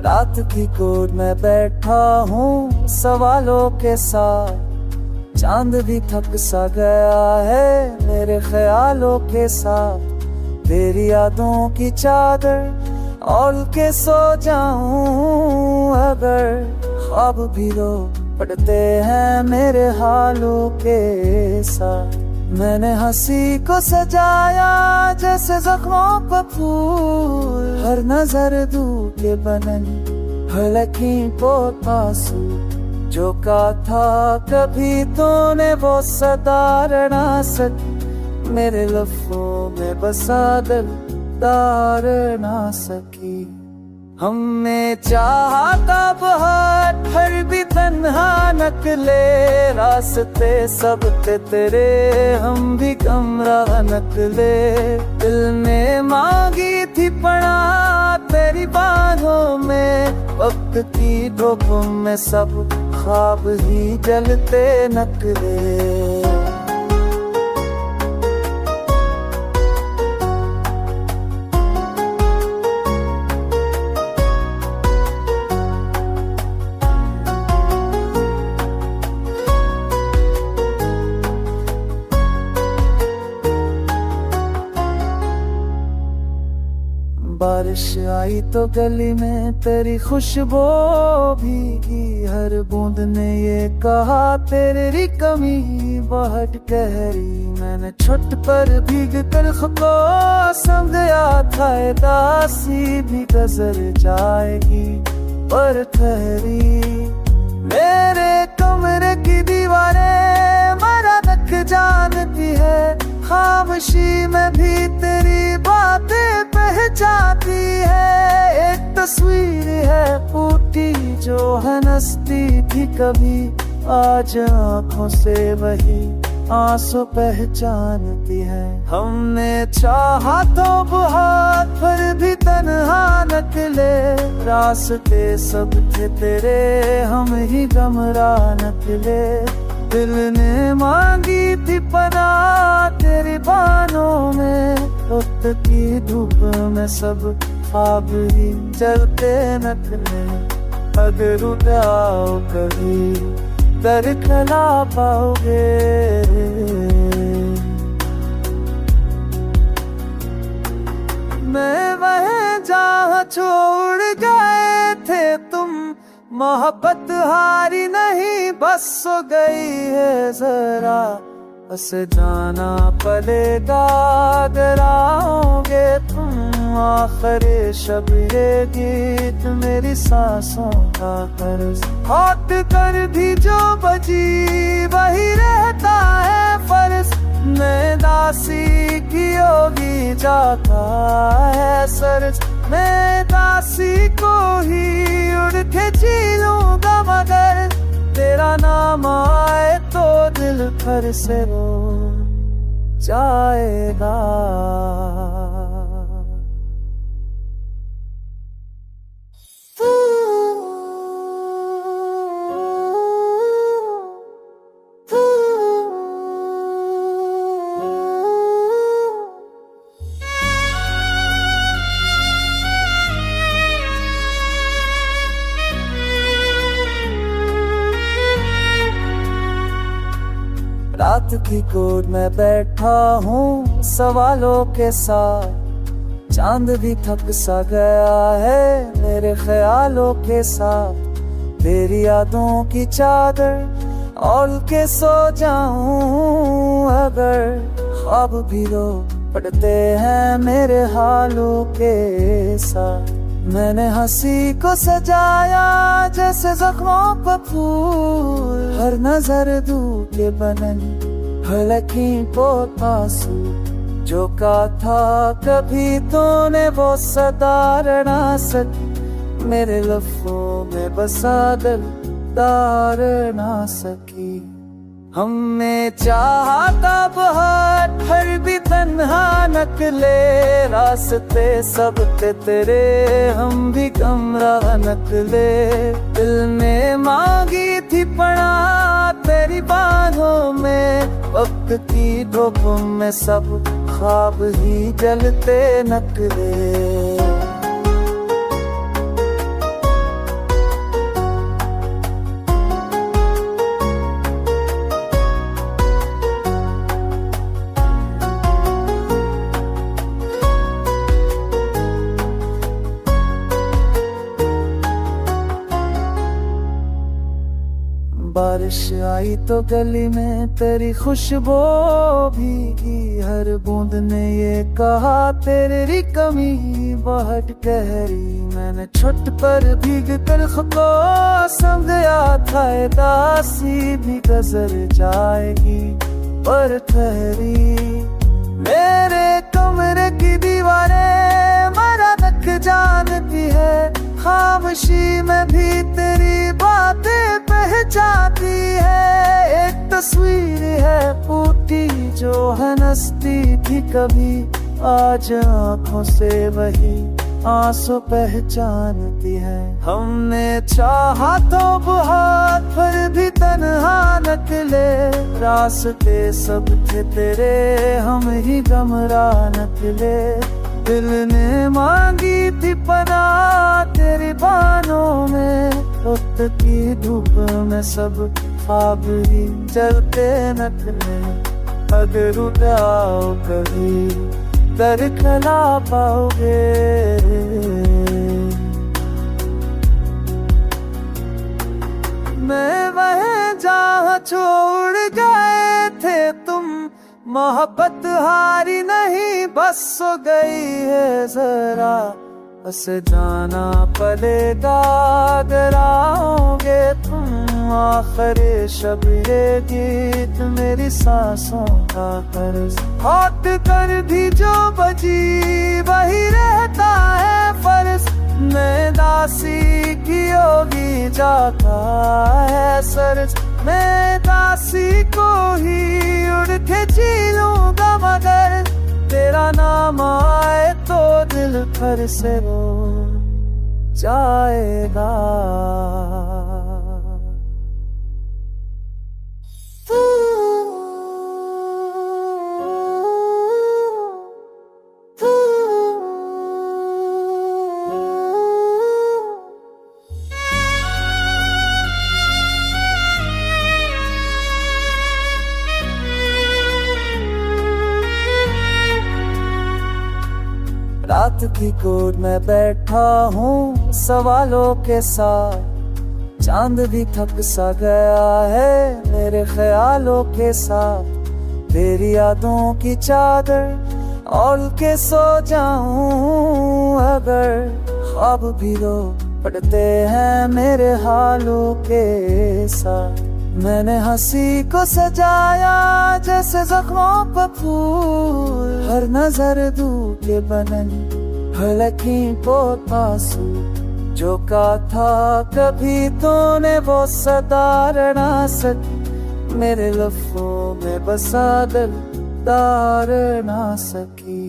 रात की कोर्ट में बैठा हूँ सवालों के साथ, चांद भी थक सा गया है मेरे ख्यालों के साथ। तेरी यादों की चादर ओढ़ के सो जाऊं अगर, ख्वाब भी रो पड़ते हैं मेरे हालों के साथ। मैंने हंसी को सजाया जैसे जख्मों पर फूल, हर नजर दूर के बनन हलकी पोतासू। जो कहा था कभी तूने वो सदा ना सकी, मेरे लफ्ज़ों में बसा दिल तार ना सकी। हमने चाहा था बहुत फिर भी तन्हा निकले रास्ते सब थे तेरे, हम भी कमरा निकले। दिल ने मांगी थी पनाह तेरी बाहों में, वक्त की धूप में सब ख्वाब ही जलते निकले। बारिश आई तो गली में तेरी खुशबू भीगी, हर बूंद ने ये कहा तेरी कमी बहुत गहरी। मैंने छुट पर भीग कर खुद समझा था दासी भी गुजर जाएगी पर ठहरी। मेरे कमरे की दीवारें मरा तक जानती है, खामोशी में भी तेरी बातें पहचानती है। एक तस्वीर है फूटी जो हंसती थी कभी, आज आंखों से वही आंसू पहचानती है। हमने चाहा तो बहुत फिर भी तन्हा निकले रास्ते सब थे तेरे, हम ही गमरा निकले। दिल ने मांगी थी पनाह तेरी बाहों में, वक्त की धूप में सब ख्वाब ही जलते निकले। अगर उठाओ कभी दरखला पाओगे, मैं वह जहाँ छोड़ गए थे तुम, मोहब्बत हारी नहीं बस हो गई है जरा। बस जाना पड़ेगा अगर आओगे तुम, आखिरी शब ये गीत मेरी सांसों का कर्ज। हौट कर भी जो बजी वही रहता है फर्ज, मैं दासी की होगी जाता है सर्ज। मैं दासी को ही उड़ के जी लूंगा मगर, तेरा नाम आए तो दिल फिर से रो जाएगा। रात की कोर्ट में बैठा हूँ सवालों के साथ, चांद भी थक सा गया है मेरे ख्यालों के साथ। तेरी यादों की चादर ओढ़ के सो जाऊं अगर, ख्वाब भी रो पड़ते हैं मेरे हालों के साथ। मैंने हंसी को सजाया जैसे जख्मों पर फूल, हर नजर दूर के बनन हलकी पोतासू। जो कहा था कभी तूने वो सदा ना सकी, मेरे लफ्ज़ों में बसा दिल तार ना सकी। हमने चाहा था बहुत फिर भी तन्हा निकले रास्ते सब थे तेरे, हम भी कमरा निकले। दिल ने मांगी थी पनाह तेरी बाहों में, वक्त की धूप में सब ख्वाब ही जलते निकले। बारिश आई तो गली में तेरी खुशबू भीगी, हर बूंद ने ये कहा तेरी कमी बहुत गहरी। मैंने छुट पर भीग कर खुद को समझा था दासी भी गुजर जाएगी पर ठहरी। मेरे कमरे की दीवारें मरा तक जानती है, खामोशी में भी तेरी बातें पहचानती है। एक तस्वीर है टूटी जो हंसती थी कभी, आज आंखों से वही आंसू पहचानती है। हमने चाहा तो बहुत फिर भी तन्हा निकले, रास्ते सब थे तेरे हम ही गमराह निकले। दिल ने मांगी थी पनाह तेरी बाहों में, वक्त की धूप में सब ख्वाब ही जलते निकले। अगर उठाओ कभी दर खला पाओगे, मैं वह जहाँ छोड़ गए थे तुम, मोहब्बत हारी नहीं बस हो गई है जरा। बस जाना पड़ेगा अगर आओगे तुम, आखिरी शब ये गीत मेरी सांसों का कर्ज। हॉट कर दी जो बजी वही रहता है फर्ज, मैं दासी की होगी जाता है सरज। मैं दासी को ही उड़ के जी लूंगा, मगर तेरा नाम आए तो दिल फिर से रो जाएगा। रात की गोद में बैठा हूँ सवालों के साथ, चांद भी थक सा गया है मेरे ख्यालों के साथ। तेरी यादों की चादर ओढ़ के सो जाऊं अगर, ख्वाब भी रो पड़ते हैं मेरे हालों के साथ। मैंने हंसी को सजाया जैसे जख्मों पर फूल, हर नजर दूध के बनन हलकी पोतासू। जो कहा था कभी तूने वो सदार ना सकी, मेरे लफ्ज़ों में बसा दिल दार ना सकी।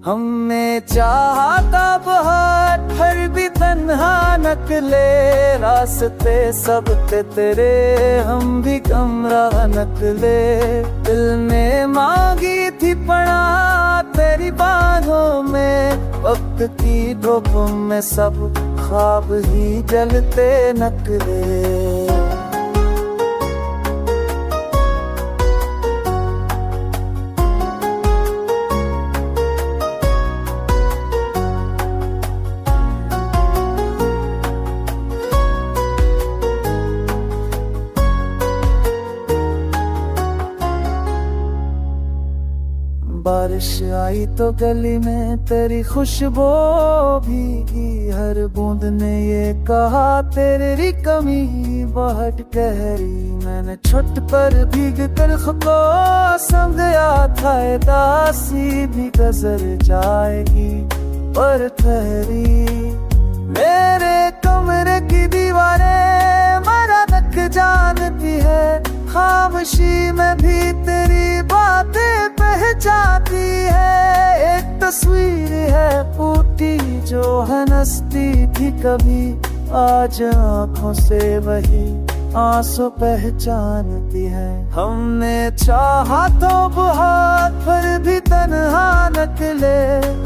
हमने चाहा था बहुत फिर भी तन्हा निकले, रास्ते सब थे तेरे हम भी गमराह निकले। दिल ने मांगी थी पनाह तेरी बाहों में, वक्त की धूप में सब ख्वाब ही जलते निकले। बारिश आई तो गली में तेरी खुशबू भीगी, हर बूंद ने ये कहा तेरी कमी बहुत गहरी। मैंने छुट पर भीग कर खुद को समझा था दासी भी गुजर जाएगी पर ठहरी। मेरे कमरे की दीवारें मरा तक जानती है, खामोशी में भी तेरी बातें पहचानती है। एक तस्वीर है टूटी जो हंसती थी कभी, आज आंखों से वही आंसू पहचानती है। हमने चाहा तो बहुत फिर भी तन्हा निकले,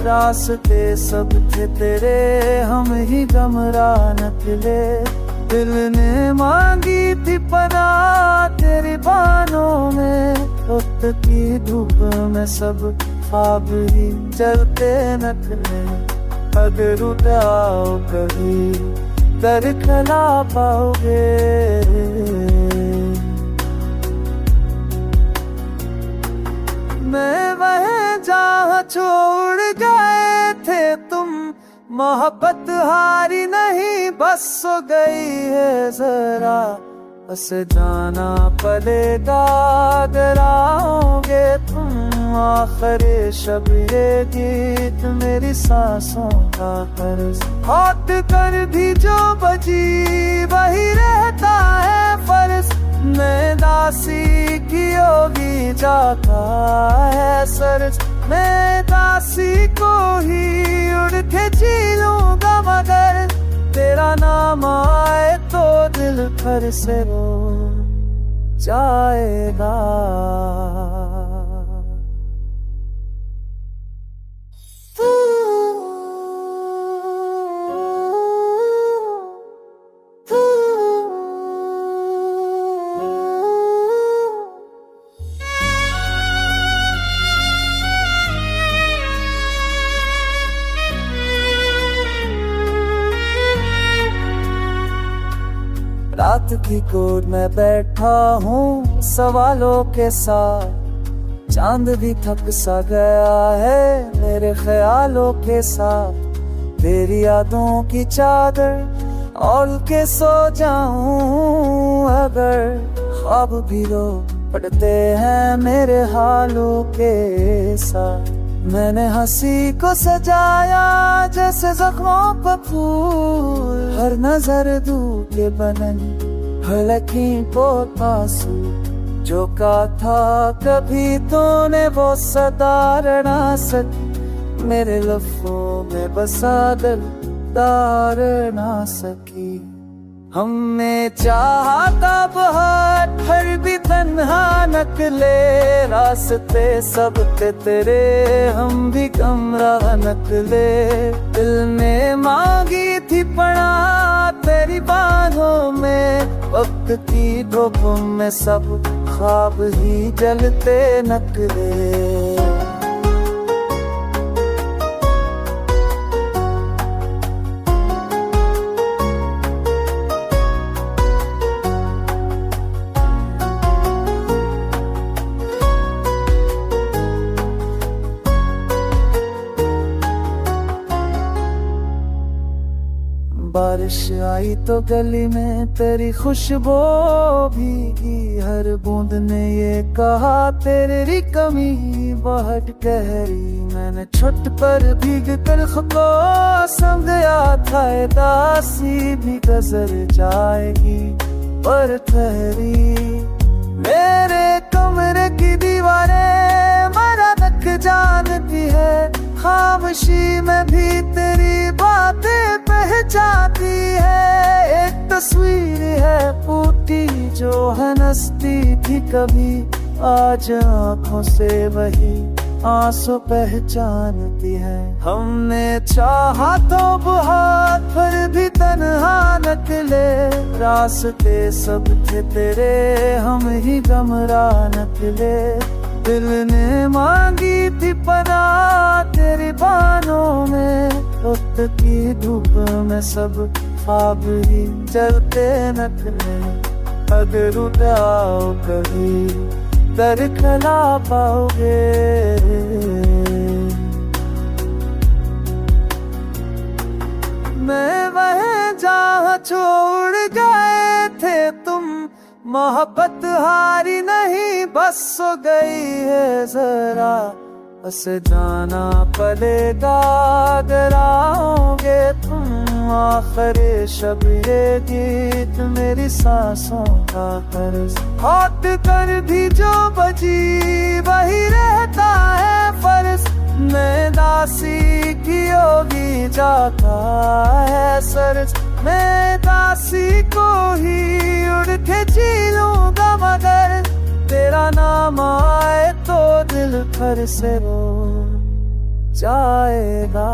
रास्ते सब थे तेरे हम ही गमराह निकले। दिल ने मांगी थी पनाह तेरी बाहों में, वक्त की धूप में सब ख्वाब ही जलते निकले। अगर उठाओ कभी दर खला पाओगे। मैं वह जहाँ छोड़ गए थे तुम, मोहब्बत हारी नहीं बस सो गई है जरा, बस जाना पड़ेगा अगर आओगे तुम। आखिरी शब ये गीत मेरी सांसों का कर्ज, हौट कर भी जो बजी वही रहता है फर्ज। मैं दासी की होगी जाता है सरज, मैं दासी को ही उड़ के जी लूंगा मगर तेरा नाम आए तो दिल फिर से रो जाएगा। रात की गोद में बैठा हूँ सवालों के साथ, चांद भी थक सा गया है मेरे ख्यालों के साथ। तेरी यादों की चादर ओढ़ के सो जाऊं अगर, ख्वाब भी रो पड़ते हैं मेरे हालों के साथ। मैंने हंसी को सजाया जैसे जख्मों पर फूल, हर नजर दूर के बनन हलकी पोतासू। जो कहा था कभी तूने वो सदा ना सकी, मेरे लफ्ज़ों में बसा दिल तार ना सकी। हमने चाहा था बहुत फिर भी तन्हा निकले रास्ते सब थे तेरे, हम भी कमरा निकले। दिल ने मांगी थी पनाह तेरी बाहों में, वक्त की धूप में सब ख्वाब ही जलते निकले। बारिश आई तो गली में तेरी खुशबू भीगी, हर बूंद ने ये कहा तेरी कमी बहुत गहरी। मैंने छुट पर भीग कर खुद समझा था दासी भी गुजर जाएगी पर ठहरी। मेरे कमरे की दीवारें मरा तक जानती है, खामोशी में भी तेरी बातें पहचानती है। एक तस्वीर है फूटी जो हंसती थी कभी, आज आंखों से वही आंसू पहचानती है। हमने चाहा तो बहुत फिर भी तन्हा निकले रास्ते सब थे तेरे, हम ही गमरा निकले। दिल ने मांगी थी पनाह तेरी बाहों में, वक्त की धूप में सब ख्वाब ही जलते निकले। अगर उड़ाओ कभी दरखला पाओगे, मैं वह जहाँ छोड़ गए थे तुम, मोहब्बत हारी नहीं बस सो गई है जरा, बस जाना पड़ेगा अगर आओगे तुम। आखिरी शब ये गीत मेरी सांसों का कर्ज, हौट कर भी जो बजी वही रहता है फर्ज। मैं दासी की होगी जाता है सरज, मैं दासी को ही उड़ के जी लूंगा मगर तेरा नाम आए तो दिल फिर से रो जाएगा।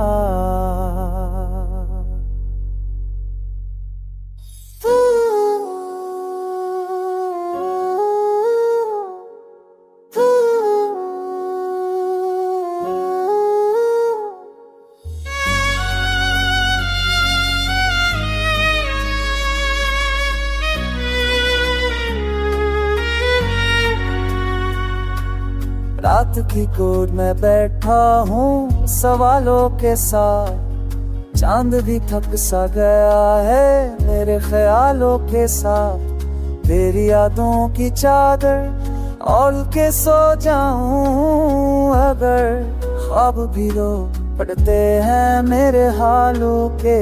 रात रात की गोद में बैठा हूँ सवालों के साथ। चांद भी थक सा गया है मेरे ख्यालों के साथ। तेरी यादों की चादर ओढ़ के सो जाऊं अगर। ख्वाब भी रो पड़ते हैं मेरे हालों के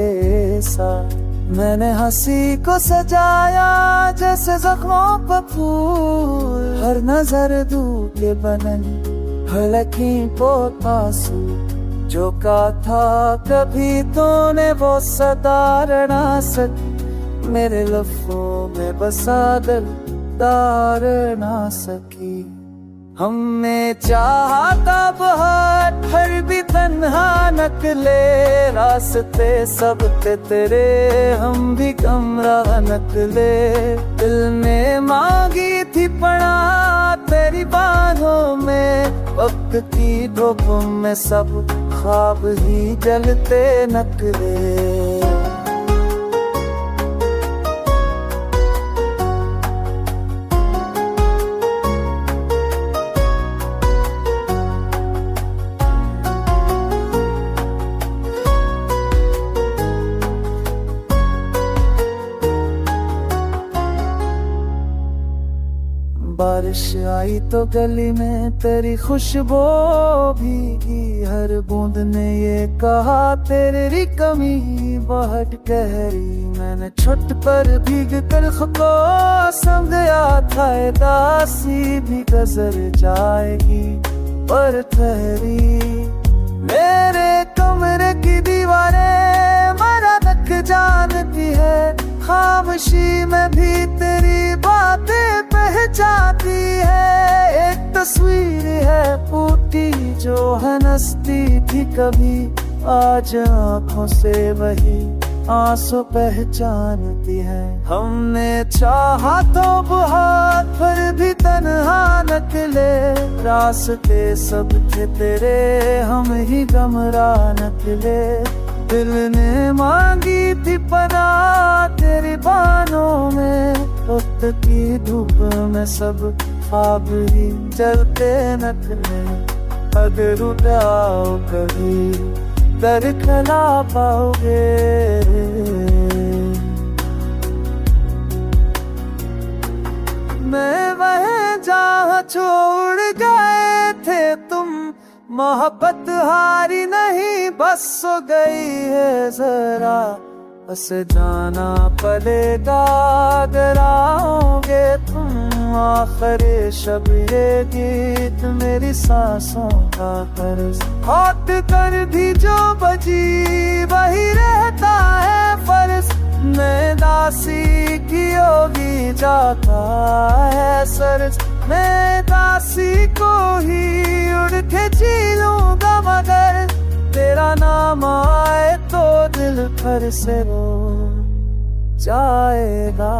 साथ। मैंने हंसी को सजाया जैसे जख्मों पर फूल। हर नजर दूर के बनन हलकी पोतासू। जो कहा था कभी तूने वो सदा ना सकी। मेरे लफ्ज़ों में बसा दिल तार ना सकी। हमने चाहा था बहुत फिर भी तन्हा निकले रास्ते सब थे तेरे। हम भी कमरा निकले। दिल ने मांगी थी पनाह तेरी बाहों में। वक्त की धूप में सब ख्वाब ही जलते निकले। बारिश आई तो गली में तेरी खुशबू भीगी। हर बूंद ने ये कहा तेरी कमी बहुत गहरी। मैंने छत पर भीग कर खुद को समझा था दासी भी गुजर जाएगी पर ठहरी। मेरे कमरे की दीवारें मरा तक जानती है। खामोशी में भी तेरी बातें पहचानती है। एक तस्वीर है फूटी जो हंसती थी कभी। आज आंखों से वही आंसू पहचानती है। हमने चाहा तो बहुत फिर भी तन्हा निकले रास्ते सब थे तेरे। हम ही गमरा निकले। दिल ने मांगी थी पनाह तेरी बाहों में। वक्त की धूप में सब ख्वाब ही जलते निकले। अगर उठाओ कभी दरखला पाओगे। मैं वह जहाँ छोड़ गए थे तुम। मोहब्बत हारी नहीं बस हो गई है जरा। बस जाना पड़ेगा अगर आओगे तुम। आखिरी शब ये गीत मेरी सांसों का कर्ज। हौट कर दी जो बजी वही रहता है फर्ज। मैं दासी की होगी जाता है सर्ज। मैं दासी को ही उड़ के जी लूंगा मगर। तेरा नाम आए तो दिल फिर से रो जाएगा।